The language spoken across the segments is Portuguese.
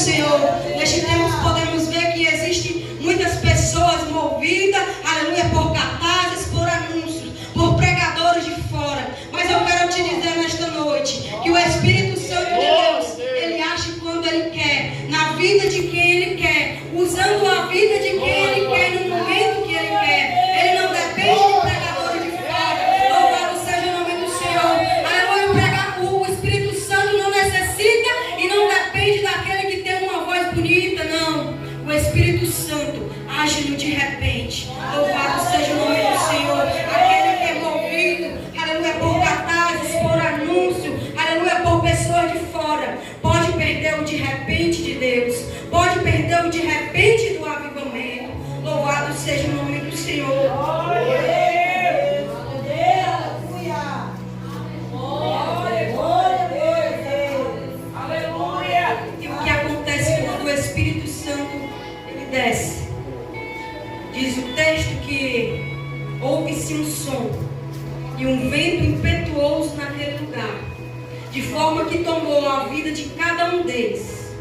Senhor. Neste tempo podemos ver que existem muitas pessoas movidas, aleluia, por cartazes, por anúncios, por pregadores de fora. Mas eu quero te dizer nesta noite que o Espírito Santo de Deus, ele age quando ele quer, na vida de quem ele quer, usando a vida de quem ele quer, no momento que ele quer. Ele não depende de pregadores de fora. Louvado seja o nome do Senhor. Aleluia, o Espírito Santo não necessita e não depende daquele que tem uma voz bonita, não. O Espírito Santo age no de repente. Louvado seja o nome do Senhor. Aquele que é movido, aleluia, por cartazes, por anúncio, aleluia, por pessoas de fora, pode perder o de repente de Deus, pode perder o de repente do avivamento. Louvado seja o nome do Senhor. E o que acontece quando o Espírito Santo ele desce? Diz o texto que houve-se um som e um vento impetuoso naquele lugar, de forma que tomou a vida de cada um deles.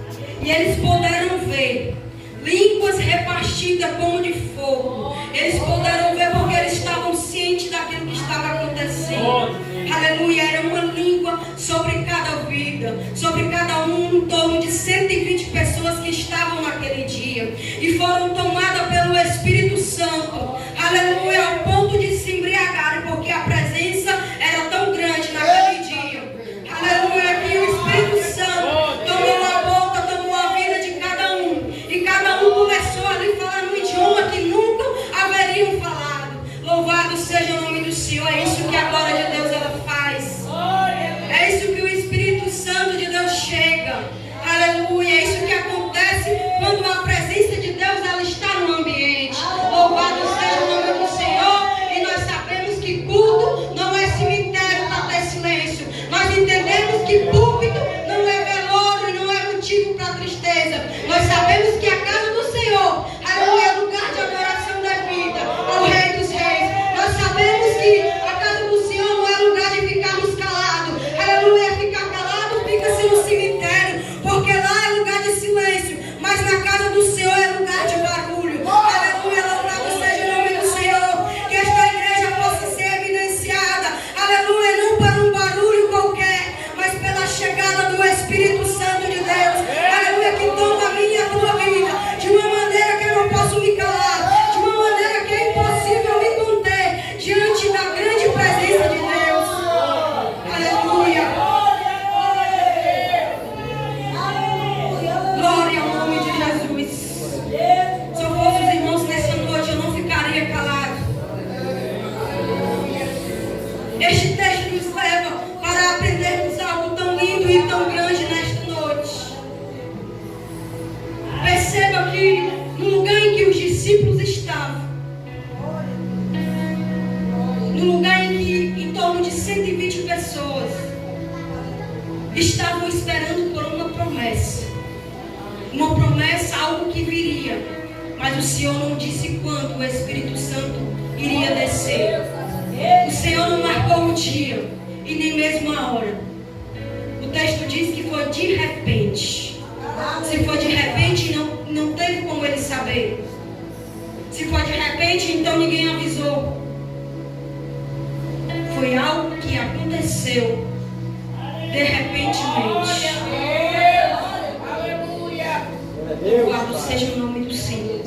E eles puderam ver línguas repartidas como de fogo. Eles puderam ver porque eles estavam cientes daquilo que estava acontecendo. Aleluia, era uma língua sobre cada vida, sobre cada um, em torno de 120 pessoas que estavam naquele dia. E foram tomadas pelo Espírito Santo. Aleluia, ao ponto de se embriagarem, porque a presença era tão grande naquele dia. Aleluia, que o Espírito Santo tomou a boca, tomou a vida de cada um. E cada um começou ali a falar no idioma que nunca haveriam falado. Louvado seja o nome do Senhor. É isso que a glória de Deus ela faz. É isso que o Espírito Santo de Deus chega. Aleluia. É isso que acontece quando a presença de Deus ela está no ambiente. Louvado seja o nome do Senhor. E nós sabemos que culto não é cemitério para ter silêncio. Nós entendemos que púlpito não é velório, não é motivo para tristeza. Nós sabemos que a casa do Senhor, aleluia, é lugar de adoração devida ao Rei dos Reis. Nós sabemos que a casa do Senhor não é lugar de ficarmos calados. Aleluia, ficar calado fica-se no cemitério, porque lá é lugar de silêncio. Mas na casa do Senhor é lugar de barulho. Aleluia, louvado seja o nome do Senhor. Que esta igreja possa ser evidenciada. Aleluia, não para um barulho qualquer, mas pela chegada do Espírito Santo de Deus. Aleluia, que toma a minha e a tua vida de uma maneira que eu não posso me calar, de uma maneira que é impossível me conter diante da grande presença de Deus. Aleluia. Glória ao nome de Jesus. Se eu fosse os irmãos nessa noite, eu não ficaria calado. Este texto nos leva para aprendermos algo tão lindo e tão grande nesta noite. Perceba que no lugar em que os discípulos estavam, no lugar em que em torno de 120 pessoas estavam esperando por uma promessa. Uma promessa, algo que viria. Mas o Senhor não disse quando o Espírito Santo iria descer. O Senhor não marcou o dia e nem mesmo a hora. O texto diz que foi de repente. Se foi de repente, não teve como ele saber. Se foi de repente, então ninguém avisou. Foi algo que aconteceu de repentemente. Louvado seja o nome do Senhor.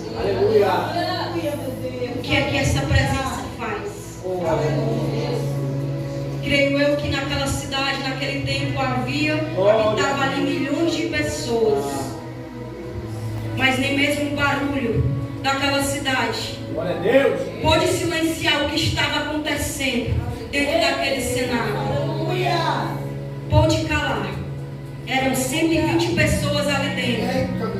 O que é que essa presença faz? Creio eu que naquela cidade, naquele tempo, habitava ali milhões de pessoas. Mas nem mesmo o barulho daquela cidade pôde silenciar o que estava acontecendo dentro daquele cenário. Pôde calar. Eram 120 pessoas ali dentro,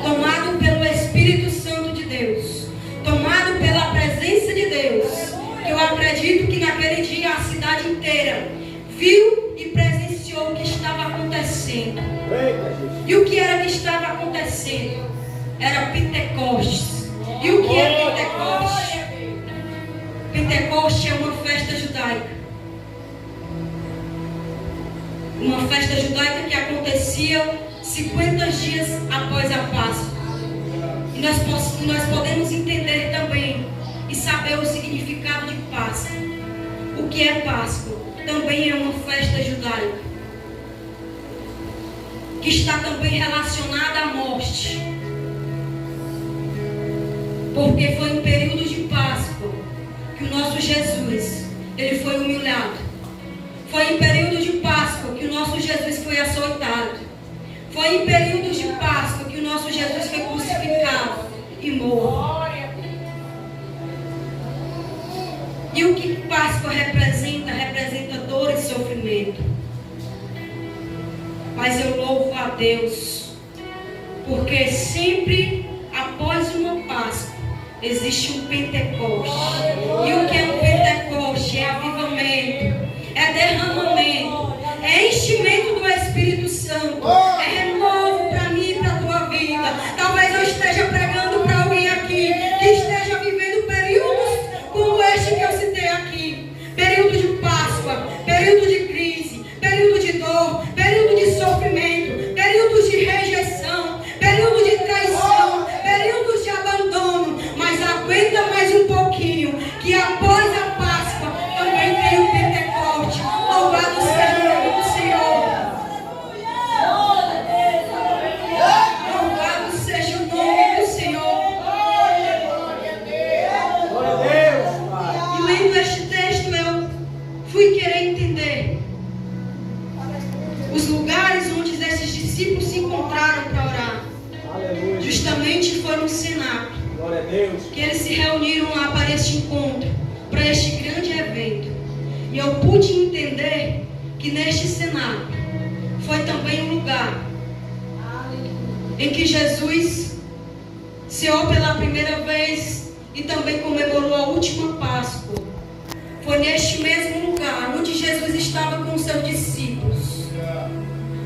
tomado pelo Espírito Santo de Deus, tomado pela presença de Deus. Eu acredito que naquele dia a cidade inteira viu e presenciou o que estava acontecendo. E o que era que estava acontecendo? Era Pentecostes. E o que é Pentecostes? Pentecostes é uma festa judaica. Uma festa judaica que acontecia 50 dias após a Páscoa. E nós podemos entender também e saber o significado de Páscoa. O que é Páscoa? Também é uma festa judaica, que está também relacionada à morte. Porque foi em período de Páscoa que o nosso Jesus, ele foi humilhado. Foi em período de Páscoa que o nosso Jesus foi açoitado. Foi em período de Páscoa que o nosso Jesus foi crucificado e morto. E o que Páscoa representa? Representa dor e sofrimento. Mas eu louvo a Deus, porque sempre após uma Páscoa existe um Pentecoste. E o que é um Pentecoste? É avivamento, é derramamento, é enchimento do Espírito Santo, é renovo para mim e para a tua vida. Talvez eu esteja pregando para alguém aqui que esteja vivendo períodos como este que eu citei aqui. Período de Páscoa, período de crise, período de dor, período de sofrimento, períodos de rejeição, período de traição, períodos de abandono. Mas aguenta mais um pouquinho, que após a Páscoa também tem o Pentecoste. Louvado seja o nome do Senhor. Louvado seja o nome do Senhor. E lendo este texto, eu fui querer entender os lugares onde esses discípulos se encontraram para orar. Justamente foi no cenáculo, que eles se reuniram lá para este encontro, para este grande evento. E eu pude entender que neste cenáculo foi também um lugar em que Jesus ceou pela primeira vez e também comemorou a última Páscoa. Foi neste mesmo lugar onde Jesus estava com os seus discípulos.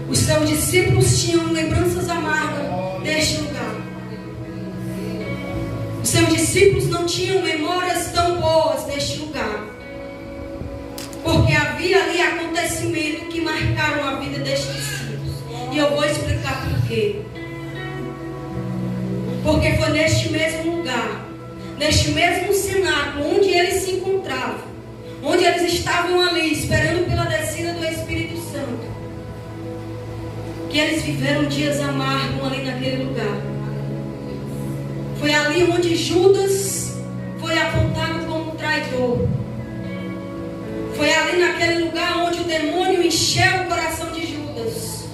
Os seus discípulos tinham lembranças amargas deste lugar. Os seus discípulos não tinham memórias tão boas deste lugar, porque havia ali acontecimentos que marcaram a vida destes discípulos. E eu vou explicar por quê. Porque foi neste mesmo lugar, neste mesmo cenáculo onde eles se encontravam, onde eles estavam ali esperando pela descida do Espírito Santo, que eles viveram dias amargos ali naquele lugar. Foi ali onde Judas foi apontado como traidor. Foi ali naquele lugar onde o demônio encheu o coração de Judas.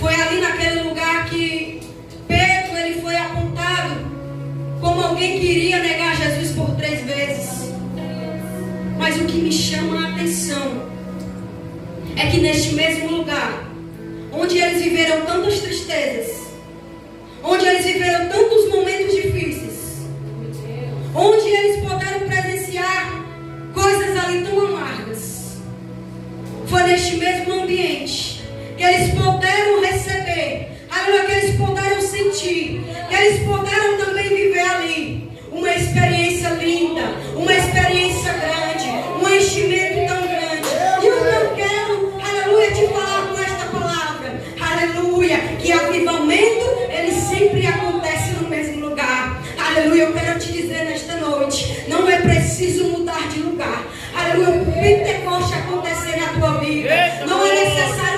Foi ali naquele lugar que Pedro ele foi apontado como alguém que iria negar Jesus por 3 vezes. Mas o que me chama a atenção é que neste mesmo lugar, onde eles viveram tantas tristezas, onde eles viveram tantos momentos difíceis, onde eles puderam presenciar coisas ali tão amargas, foi neste mesmo ambiente que eles puderam receber, que eles puderam sentir, que eles puderam também viver ali uma experiência linda, uma experiência grande, um enchimento tão grande. E eu não quero, aleluia, te falar com esta palavra, aleluia, que avivamento ele sempre acontece no mesmo lugar. Aleluia, eu quero te dizer nesta noite, não é preciso mudar de lugar. Aleluia, o Pentecoste acontecer na tua vida, não é necessário